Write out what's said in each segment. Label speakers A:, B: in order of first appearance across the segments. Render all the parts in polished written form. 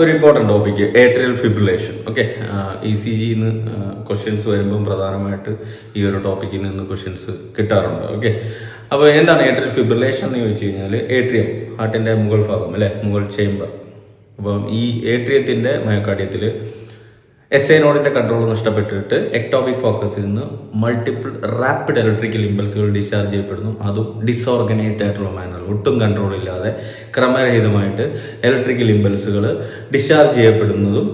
A: ഒരു important topic atrial fibrillation. Okay, ECGന്ന് questions വരുമ്പം പ്രധാനമായിട്ട് ഈ ഒരു ടോപ്പിക്കിൽ നിന്ന് ക്വസ്റ്റ്യൻസ് കിട്ടാറുണ്ട്. ഓക്കെ, അപ്പോൾ എന്താണ് ഏട്രിയൽ ഫിബ്രിലേഷൻ എന്ന് ചോദിച്ചു കഴിഞ്ഞാൽ, ഏട്രിയം ഹാർട്ടിൻ്റെ മുകൾ ഭാഗം അല്ലെ, മുകൾ ചേംബർ. അപ്പം ഈ ഏട്രിയത്തിൻ്റെ മയോകാർഡിയത്തിൽ SA നോഡിന്റെ കൺട്രോൾ നഷ്ടപ്പെട്ടിട്ട് എക്ടോപിക് ഫോക്കസിൽ നിന്ന് മൾട്ടിപ്പിൾ റാപ്പിഡ് ഇലക്ട്രിക്കൽ ഇമ്പൾസുകൾ ഡിസ്ചാർജ് ചെയ്യപ്പെടുന്നു. അതും ഡിസോർഗനൈസ്ഡ് ആയിട്ടുള്ള മാനർ, ഒട്ടും കൺട്രോൾ ഇല്ലാതെ ക്രമരഹിതമായിട്ട് ഇലക്ട്രിക്കൽ ഇമ്പൾസുകൾ ഡിസ്ചാർജ് ചെയ്യപ്പെടുന്നതും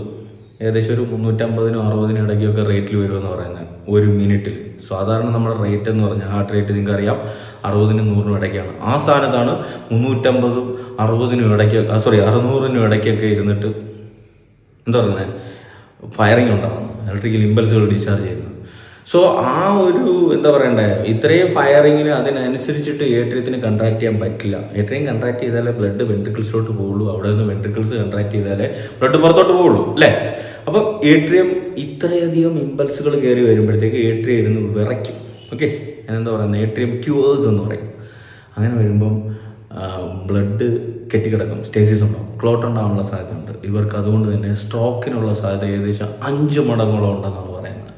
A: ഏകദേശം ഒരു 350-60 ഇടയ്ക്കൊക്കെ റേറ്റിൽ വരുമെന്ന് പറയുന്നത് ഒരു മിനിറ്റിൽ. സാധാരണ നമ്മുടെ റേറ്റ് എന്ന് പറഞ്ഞാൽ ഹാർട്ട് റേറ്റ് നിങ്ങൾക്ക് അറിയാം 60-100 ഇടയ്ക്കാണ്. ആ സ്ഥാനത്താണ് 350-60 ഇടയ്ക്ക് 600 ഇടയ്ക്കൊക്കെ ഇരുന്നിട്ട് എന്താ പറയുന്നത് ഫയറിങ് ഉണ്ടാകുന്നു, ഇലക്ട്രിക്കൽ ഇമ്പൾസുകൾ ഡിസ്ചാർജ് ചെയ്യുന്നു. സോ ആ ഒരു എന്താ പറയണ്ടേ, ഇത്രയും ഫയറിങ്ങിന് അതിനനുസരിച്ചിട്ട് ഏട്രിയത്തിന് കൺട്രാക്ട് ചെയ്യാൻ പറ്റില്ല. ഏട്രിയം കൺട്രാക്ട് ചെയ്താലേ ബ്ലഡ് വെൻട്രിക്കിൾസിലോട്ട് പോകുള്ളൂ, അവിടെ നിന്ന് വെൻട്രിക്കിൾസ് കൺട്രാക്ട് ചെയ്താലേ ബ്ലഡ് പുറത്തോട്ട് പോകുള്ളൂ അല്ലേ. അപ്പോൾ ഏട്രിയം ഇത്രയധികം ഇമ്പൾസുകൾ കയറി വരുമ്പോഴത്തേക്ക് ഏട്രിയം ഇരുന്ന് വിറയ്ക്കും. ഓക്കെ, ഞാനെന്താ പറയുന്നത്, ഏട്രിയം ക്യൂവേഴ്സ് എന്ന് പറയും. അങ്ങനെ വരുമ്പം ബ്ലഡ് കെട്ടിക്കിടക്കും, സ്റ്റേസിസ് ഉണ്ടാവും, ക്ലോട്ട് ഉണ്ടാകാനുള്ള സാധ്യതയുണ്ട്. ഇവർക്ക് അതുകൊണ്ട് തന്നെ സ്ട്രോക്കിനുള്ള സാധ്യത ഏകദേശം 5 മടങ്ങോളം ഉണ്ടെന്നാണ് പറയുന്നത്.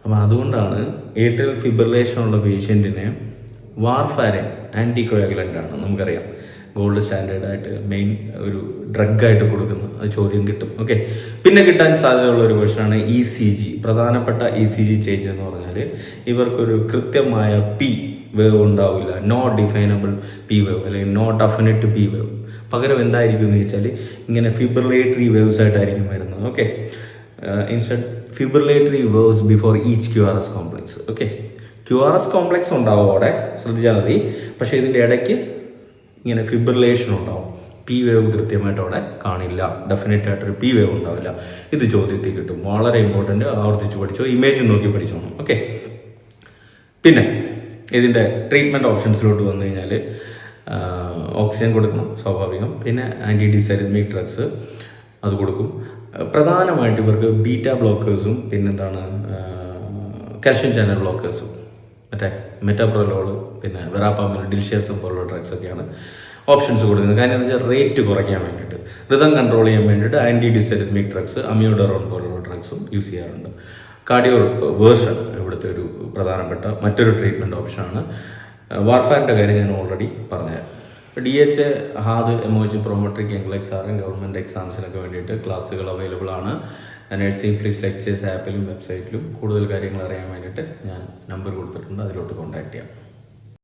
A: അപ്പം അതുകൊണ്ടാണ് ഏട്രിയൽ ഫിബ്രിലേഷൻ ഉള്ള പേഷ്യൻറ്റിന് വാർഫാരിൻ ആൻറ്റികോയാഗുലൻ്റ് ആണ്, നമുക്കറിയാം, ഗോൾഡ് സ്റ്റാൻഡേർഡായിട്ട് മെയിൻ ഒരു ഡ്രഗായിട്ട് കൊടുക്കുന്നത്. അത് ചോദ്യം കിട്ടും. ഓക്കെ, പിന്നെ കിട്ടാൻ സാധ്യതയുള്ള ഒരു ക്വസ്റ്റനാണ് ECG. പ്രധാനപ്പെട്ട ECG ചേഞ്ച് എന്ന് പറഞ്ഞാൽ ഇവർക്കൊരു കൃത്യമായ P വേവ് ഉണ്ടാവില്ല, നോ ഡിഫൈനബിൾ P വേവ് അല്ലെങ്കിൽ നോ ഡെഫിനിറ്റ് P വേവ്. പകരം എന്തായിരിക്കും എന്ന് ചോദിച്ചാൽ ഇങ്ങനെ ഫിബ്രിലേറ്ററി വേവ്സ് ആയിട്ടായിരിക്കും വരുന്നത്. Okay, instead ഫിബ്രിലേറ്ററി waves before each QRS complex. Okay, QRS complex ഉണ്ടാവും അവിടെ, ശ്രദ്ധിച്ചാൽ മതി. പക്ഷേ ഇതിൻ്റെ ഇടയ്ക്ക് ഇങ്ങനെ ഫിബ്രിലേഷൻ ഉണ്ടാവും. P വേവ് കൃത്യമായിട്ട് അവിടെ കാണില്ല, ഡെഫിനറ്റ് ആയിട്ടൊരു P വേവ് ഉണ്ടാവില്ല. ഇത് ചോദ്യത്തിൽ കിട്ടും, വളരെ ഇമ്പോർട്ടൻ്റ്. ആവർത്തിച്ച് പഠിച്ചോ, ഇമേജ് നോക്കി പഠിച്ചോണം. ഓക്കെ, പിന്നെ ഇതിൻ്റെ ട്രീറ്റ്മെൻറ്റ് ഓപ്ഷൻസിലോട്ട് വന്നു കഴിഞ്ഞാൽ ഓക്സിജൻ കൊടുക്കണം, സ്വാഭാവികം. പിന്നെ ആൻറ്റി ഡിസൈറിത്മിക് ഡ്രഗ്സ് അത് കൊടുക്കും. പ്രധാനമായിട്ട് ഇവർക്ക് ബീറ്റ ബ്ലോക്കേഴ്സും പിന്നെന്താണ് കാൽഷ്യം ചാനൽ ബ്ലോക്കേഴ്സും, മറ്റേ മെറ്റാപ്രോലോൾ, പിന്നെ വെറാപ്പാമിൽ, ഡിൽഷിയസും പോലുള്ള ഡ്രഗ്സൊക്കെയാണ് ഓപ്ഷൻസ് കൊടുക്കുന്നത്. കാര്യം എന്ന് വെച്ചാൽ റേറ്റ് കുറയ്ക്കാൻ വേണ്ടിയിട്ട്, റിതം കൺട്രോൾ ചെയ്യാൻ വേണ്ടിയിട്ട് ആൻറ്റി ഡിസൈറിത്മിക് ഡ്രഗ്സ്, അമ്യൂഡറോൺ പോലുള്ള ഡ്രഗ്സും യൂസ് ചെയ്യാറുണ്ട്. കാർഡിയോ വേർഷൻ ഇവിടുത്തെ ഒരു പ്രധാനപ്പെട്ട മറ്റൊരു ട്രീറ്റ്മെൻറ്റ് ഓപ്ഷനാണ്. വാർഫാരിൻ്റെ കാര്യം ഞാൻ ഓൾറെഡി പറഞ്ഞുതരാം. DHA, ഹാദ്, MOH, പ്രോമെട്രിക്, എംഗ്ലെക്സാറും ഗവൺമെൻറ് എക്സാംസിനൊക്കെ വേണ്ടിയിട്ട് ക്ലാസ്സുകൾ അവൈലബിൾ ആണ്. നഴ്സിംഗ് ഫ്ലീസ് ലെക്ചേഴ്സ് ആപ്പിലും വെബ്സൈറ്റിലും. കൂടുതൽ കാര്യങ്ങൾ അറിയാൻ വേണ്ടിയിട്ട് ഞാൻ നമ്പർ കൊടുത്തിട്ടുണ്ട്, അതിലോട്ട് കോൺടാക്ട് ചെയ്യാം.